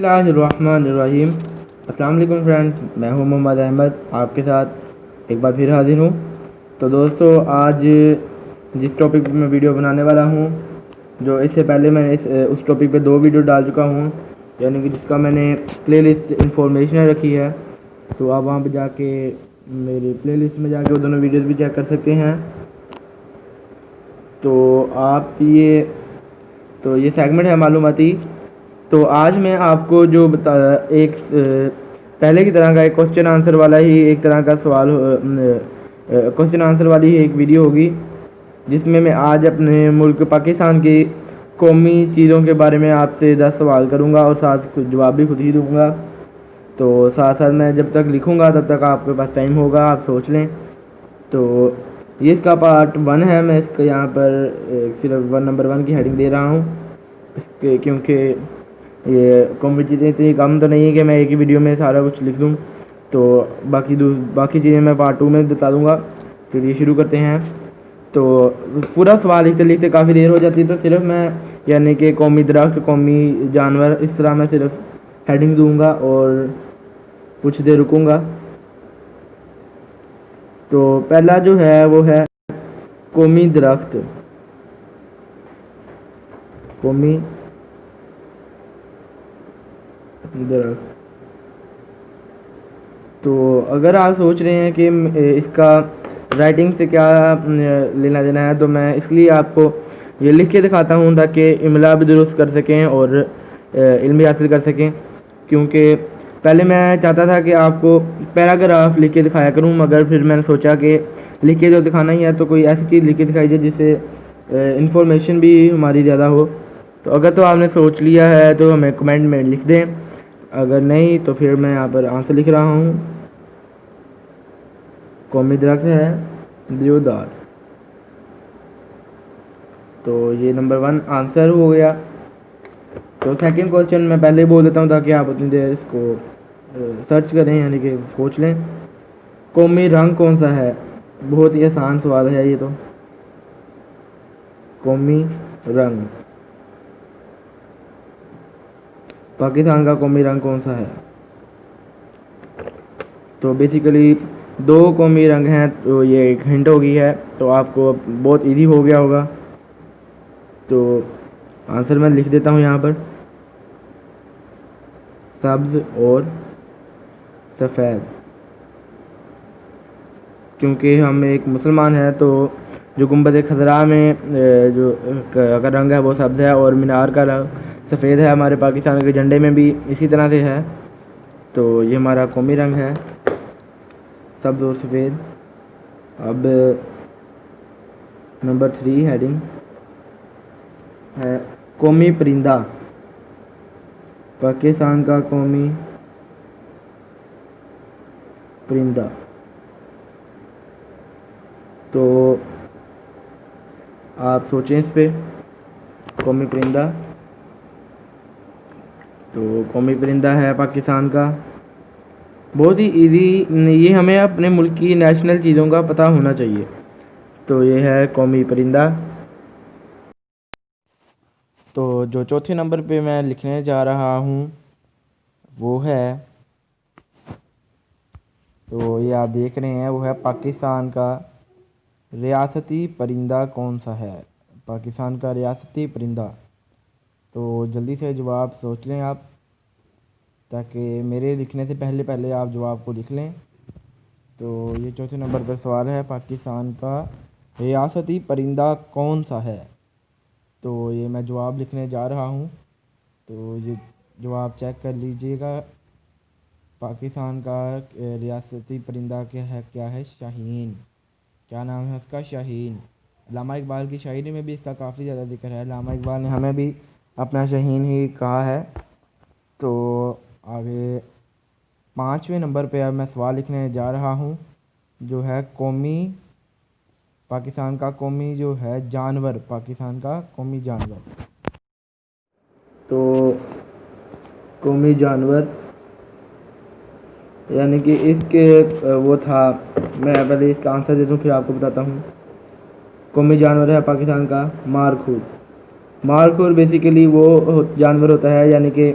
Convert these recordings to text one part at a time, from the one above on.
बिस्मिल्लाहिर्रहमानिर्रहीम। अस्सलाम वालेकुम फ्रेंड्स, मैं हूं मोहम्मद अहमद, आपके साथ एक बार फिर हाजिर हूं। तो दोस्तों, आज जिस टॉपिक पे मैं वीडियो बनाने वाला हूं, जो इससे पहले मैंने उस टॉपिक पे 2 वीडियो डाल चुका हूं, यानी कि जिसका मैंने प्लेलिस्ट इंफॉर्मेशन रखी है। तो आप वहां पे जाके मेरी प्लेलिस्ट में जाके वो दोनों वीडियोज़ भी चेक कर सकते हैं। तो आप ये सेगमेंट है मालूमाती। तो आज मैं आपको जो पहले की तरह का एक क्वेश्चन आंसर वाला ही एक तरह का सवाल क्वेश्चन आंसर वाली ही एक वीडियो होगी, जिसमें मैं आज अपने मुल्क पाकिस्तान की कौमी चीज़ों के बारे में आपसे 10 सवाल करूंगा और साथ जवाब भी खुद ही दूंगा। तो साथ साथ मैं जब तक लिखूंगा तब तक आपके पास टाइम होगा, आप सोच लें। तो ये इसका पार्ट 1 है। मैं इसका यहाँ पर सिर्फ नंबर 1 की हेडिंग दे रहा हूँ, क्योंकि ये कौमी चीज़ें इतनी कम तो नहीं है कि मैं एक ही वीडियो में सारा कुछ लिख दूँ। तो बाकी चीज़ें मैं पार्ट 2 में बता दूँगा। फिर ये शुरू करते हैं। तो पूरा सवाल लिखते लिखते काफ़ी देर हो जाती है, तो सिर्फ मैं यानी कि कौमी दरख्त, कौमी जानवर, इस तरह मैं सिर्फ हेडिंग दूँगा और कुछ देर रुकूँगा। तो पहला जो है वो है कौमी दरख्त। कौमी दरख्त। तो अगर आप सोच रहे हैं कि इसका राइटिंग से क्या लेना देना है, तो मैं इसलिए आपको ये लिख के दिखाता हूँ ताकि इमला भी दुरुस्त कर सकें और इल्म भी हासिल कर सकें। क्योंकि पहले मैं चाहता था कि आपको पैराग्राफ लिख के दिखाया करूँ, मगर फिर मैंने सोचा कि लिख के जो दिखाना ही है तो कोई ऐसी चीज़ लिख के दिखाई जाए जिससे इंफॉर्मेशन भी हमारी ज़्यादा हो। तो अगर तो आपने सोच लिया है तो हमें कमेंट में लिख दें, अगर नहीं तो फिर मैं यहाँ पर आंसर लिख रहा हूँ। कौमी दरख्त है देवदार। तो ये नंबर 1 आंसर हो गया। तो सेकंड क्वेश्चन मैं पहले बोल देता हूँ ताकि आप उतनी देर इसको सर्च करें, यानी कि सोच लें। कौमी रंग कौन सा है? बहुत ही आसान सवाल है ये तो। कौमी रंग, पाकिस्तान का कौमी रंग कौन सा है? तो बेसिकली 2 कौमी रंग हैं, तो ये एक हिंट हो गई है, तो आपको बहुत इजी हो गया होगा। तो आंसर मैं लिख देता हूँ यहाँ पर, सब्ज़ और सफ़ेद। क्योंकि हम एक मुसलमान हैं, तो जो गुंबद खज़रा में जो का रंग है वो सब्ज़ है, और मीनार का रंग सफ़ेद है। हमारे पाकिस्तान के झंडे में भी इसी तरह से है। तो ये हमारा कौमी रंग है, सब्ज़ और सफ़ेद। अब नंबर 3 हेडिंग है कौमी परिंदा। पाकिस्तान का कौमी परिंदा। तो आप सोचें इस पे, कौमी परिंदा। तो कौमी परिंदा है पाकिस्तान का, बहुत ही इजी। ये हमें अपने मुल्क की नेशनल चीज़ों का पता होना चाहिए। तो ये है कौमी परिंदा। तो जो चौथे नंबर पे मैं लिखने जा रहा हूँ वो है, तो ये आप देख रहे हैं, वो है पाकिस्तान का रियासती परिंदा कौन सा है? पाकिस्तान का रियासती परिंदा। तो जल्दी से जवाब सोच लें आप, ताकि मेरे लिखने से पहले पहले आप जवाब को लिख लें। तो ये चौथे नंबर पर सवाल है, पाकिस्तान का रियासती परिंदा कौन सा है? तो ये मैं जवाब लिखने जा रहा हूँ, तो ये जवाब चेक कर लीजिएगा। पाकिस्तान का रियासती परिंदा क्या है? शाहीन। क्या नाम है उसका? शाहीन। अल्लामा इकबाल की शायरी में भी इसका काफ़ी ज़्यादा जिक्र है। अल्लामा इकबाल ने हमें भी अपना शाहीन ही कहा है। तो आगे 5वें नंबर पे अब मैं सवाल लिखने जा रहा हूँ, जो है पाकिस्तान का कौमी जो है जानवर, पाकिस्तान का कौमी जानवर। तो कौमी जानवर यानी कि इसके वो था, मैं पहले इसका आंसर दे दूँ फिर आपको बताता हूँ। कौमी जानवर है पाकिस्तान का मारखूर। मारखूर बेसिकली वो जानवर होता है, यानी कि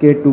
K2،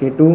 K2۔